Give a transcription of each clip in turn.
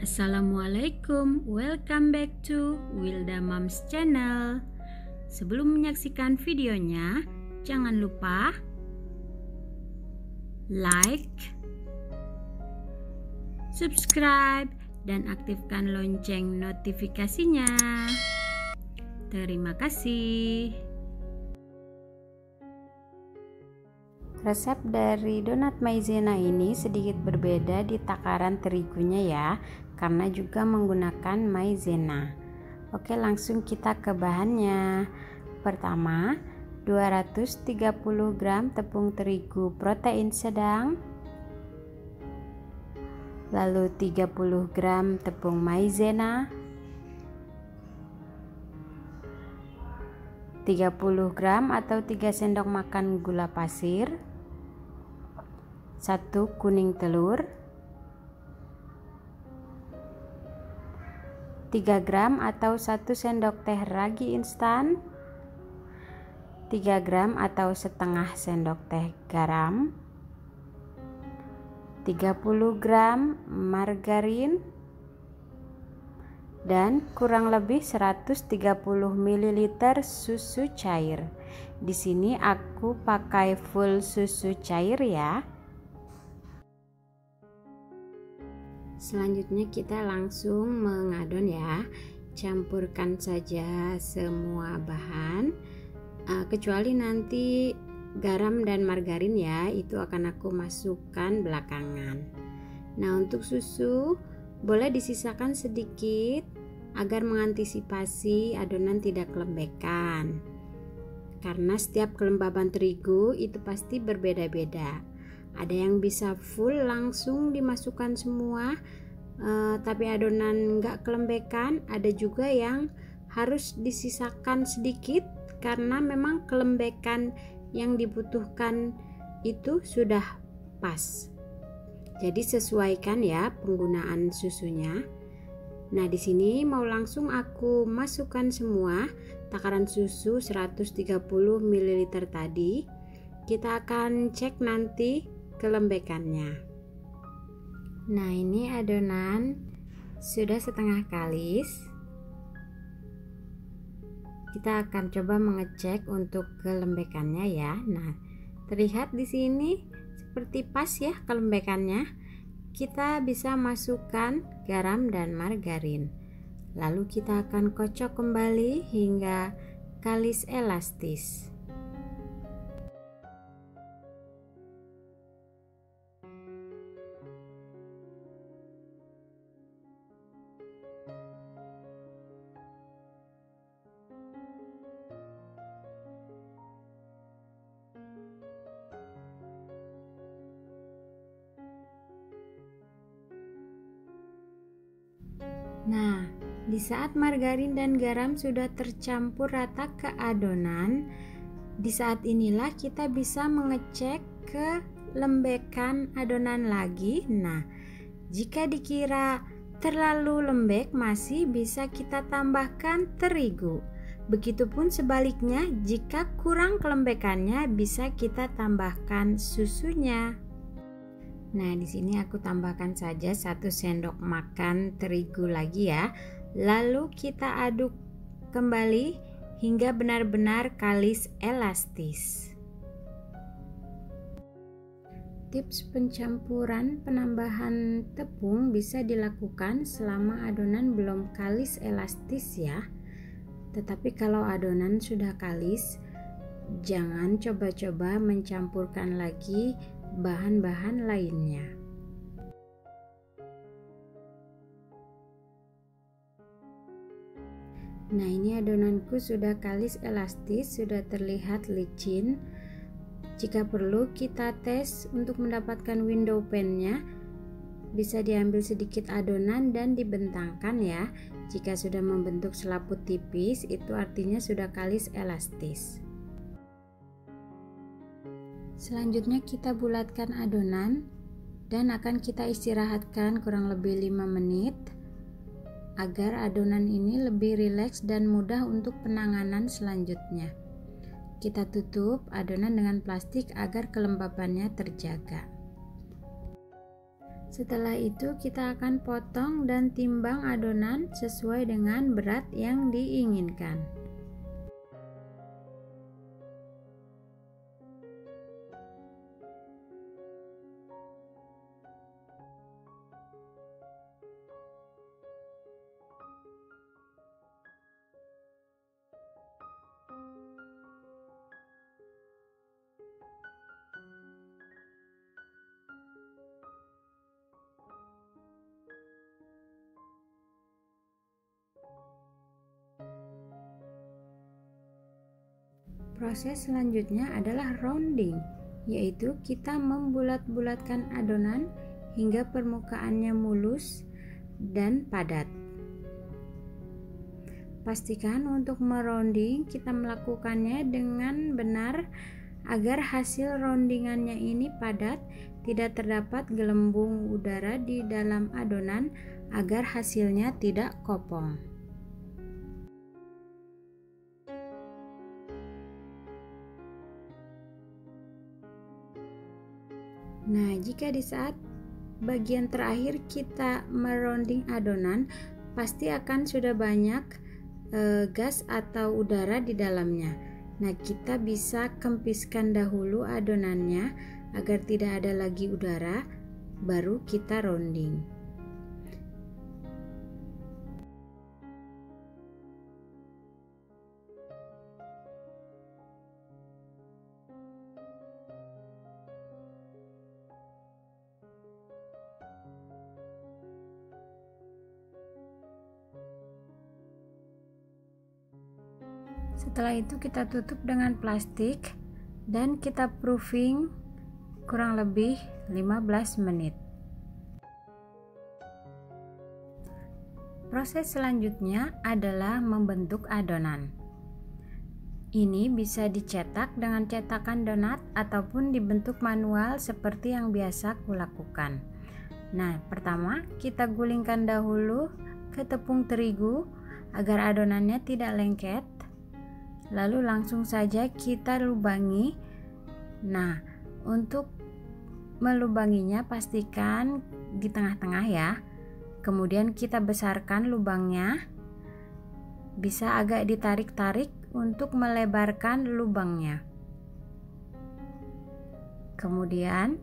Assalamualaikum, welcome back to Wilda Moms Channel. Sebelum menyaksikan videonya, jangan lupa like, subscribe, dan aktifkan lonceng notifikasinya. Terima kasih. Resep dari donat maizena ini sedikit berbeda di takaran terigunya ya, karena juga menggunakan maizena. Oke, langsung kita ke bahannya. Pertama, 230 gram tepung terigu protein sedang, lalu 30 gram tepung maizena, 30 gram atau 3 sendok makan gula pasir, 1 kuning telur, 3 gram atau 1 sendok teh ragi instan, 3 gram atau setengah sendok teh garam, 30 gram margarin, dan kurang lebih 130 ml susu cair. Di sini aku pakai full susu cair ya. Selanjutnya kita langsung mengadon ya. Campurkan saja semua bahan, kecuali nanti garam dan margarin ya, itu akan aku masukkan belakangan. Nah, untuk susu boleh disisakan sedikit agar mengantisipasi adonan tidak kelembekan, karena setiap kelembaban terigu itu pasti berbeda-beda. Ada yang bisa full langsung dimasukkan semua, tapi adonan nggak kelembekan. Ada juga yang harus disisakan sedikit karena memang kelembekan yang dibutuhkan itu sudah pas. Jadi sesuaikan ya penggunaan susunya. Nah, di sini mau langsung aku masukkan semua takaran susu 130 ml tadi. Kita akan cek nanti kelembekannya. Nah, ini adonan sudah setengah kalis. Kita akan coba mengecek untuk kelembekannya ya. Nah, terlihat di sini seperti pas ya kelembekannya. Kita bisa masukkan garam dan margarin. Lalu kita akan kocok kembali hingga kalis elastis. Nah, di saat margarin dan garam sudah tercampur rata ke adonan, di saat inilah kita bisa mengecek kelembekan adonan lagi. Nah, jika dikira terlalu lembek, masih bisa kita tambahkan terigu. Begitupun sebaliknya, jika kurang kelembekannya, bisa kita tambahkan susunya. Nah, di sini aku tambahkan saja 1 sendok makan terigu lagi ya. Lalu kita aduk kembali hingga benar-benar kalis elastis. Tips pencampuran penambahan tepung bisa dilakukan selama adonan belum kalis elastis ya. Tetapi kalau adonan sudah kalis, jangan coba-coba mencampurkan lagi bahan-bahan lainnya. Nah, ini adonanku sudah kalis elastis, sudah terlihat licin. Jika perlu kita tes untuk mendapatkan window pan-nya, bisa diambil sedikit adonan dan dibentangkan ya. Jika sudah membentuk selaput tipis, itu artinya sudah kalis elastis. Selanjutnya kita bulatkan adonan dan akan kita istirahatkan kurang lebih 5 menit agar adonan ini lebih rileks dan mudah untuk penanganan selanjutnya. Kita tutup adonan dengan plastik agar kelembabannya terjaga. Setelah itu kita akan potong dan timbang adonan sesuai dengan berat yang diinginkan. Proses selanjutnya adalah rounding, yaitu kita membulat-bulatkan adonan hingga permukaannya mulus dan padat. Pastikan untuk merounding kita melakukannya dengan benar agar hasil roundingannya ini padat, tidak terdapat gelembung udara di dalam adonan agar hasilnya tidak kopong. Nah, jika di saat bagian terakhir kita merounding adonan, pasti akan sudah banyak gas atau udara di dalamnya. Nah, kita bisa kempiskan dahulu adonannya agar tidak ada lagi udara, baru kita rounding. Setelah itu kita tutup dengan plastik dan kita proofing kurang lebih 15 menit. Proses selanjutnya adalah membentuk adonan. Ini bisa dicetak dengan cetakan donat ataupun dibentuk manual seperti yang biasa kulakukan. Nah, pertama kita gulingkan dahulu ke tepung terigu agar adonannya tidak lengket. Lalu langsung saja kita lubangi. Nah, untuk melubanginya pastikan di tengah-tengah ya. Kemudian kita besarkan lubangnya. Bisa agak ditarik-tarik untuk melebarkan lubangnya. Kemudian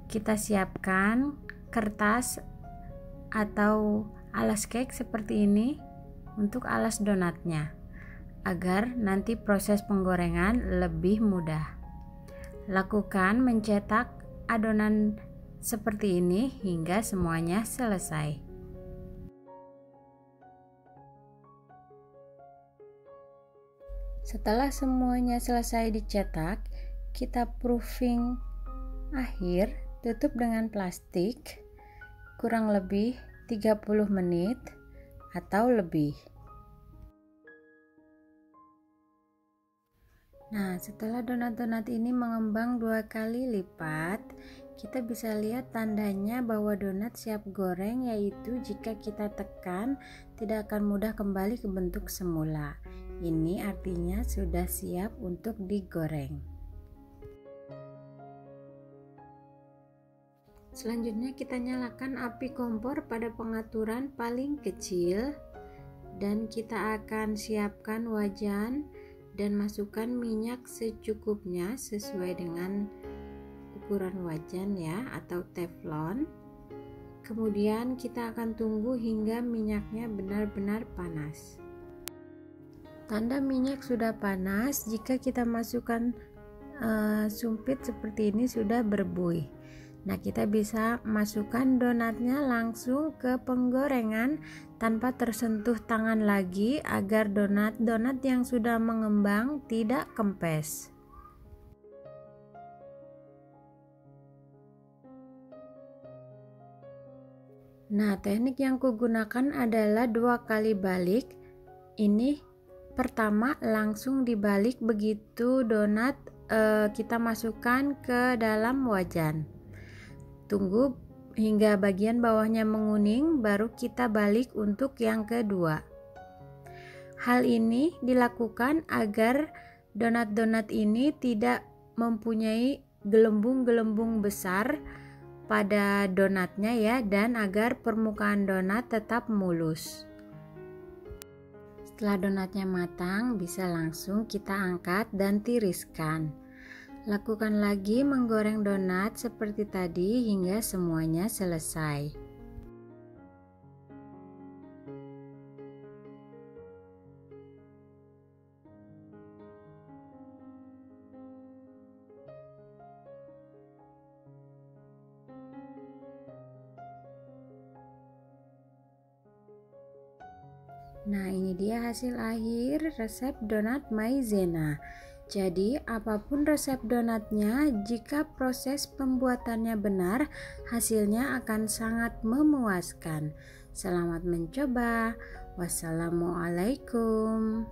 kita siapkan kertas atau alas cake seperti ini untuk alas donatnya, agar nanti proses penggorengan lebih mudah. Lakukan mencetak adonan seperti ini hingga semuanya selesai. Setelah semuanya selesai dicetak, kita proofing akhir, tutup dengan plastik kurang lebih 30 menit atau lebih. Nah, setelah donat-donat ini mengembang 2 kali lipat, kita bisa lihat tandanya bahwa donat siap goreng, yaitu jika kita tekan tidak akan mudah kembali ke bentuk semula. Ini artinya sudah siap untuk digoreng. Selanjutnya kita nyalakan api kompor pada pengaturan paling kecil dan kita akan siapkan wajan dan masukkan minyak secukupnya sesuai dengan ukuran wajan ya, atau teflon. Kemudian kita akan tunggu hingga minyaknya benar-benar panas. Tanda minyak sudah panas jika kita masukkan sumpit seperti ini sudah berbuih. Nah, kita bisa masukkan donatnya langsung ke penggorengan tanpa tersentuh tangan lagi agar donat-donat yang sudah mengembang tidak kempes. Nah, teknik yang kugunakan adalah 2 kali balik. Ini pertama langsung dibalik begitu donat kita masukkan ke dalam wajan. Tunggu hingga bagian bawahnya menguning, baru kita balik untuk yang kedua. Hal ini dilakukan agar donat-donat ini tidak mempunyai gelembung-gelembung besar pada donatnya ya, dan agar permukaan donat tetap mulus. Setelah donatnya matang, bisa langsung kita angkat dan tiriskan. Lakukan lagi menggoreng donat seperti tadi hingga semuanya selesai. Nah, ini dia hasil akhir resep donat maizena. Jadi, apapun resep donatnya, jika proses pembuatannya benar, hasilnya akan sangat memuaskan. Selamat mencoba. Wassalamualaikum.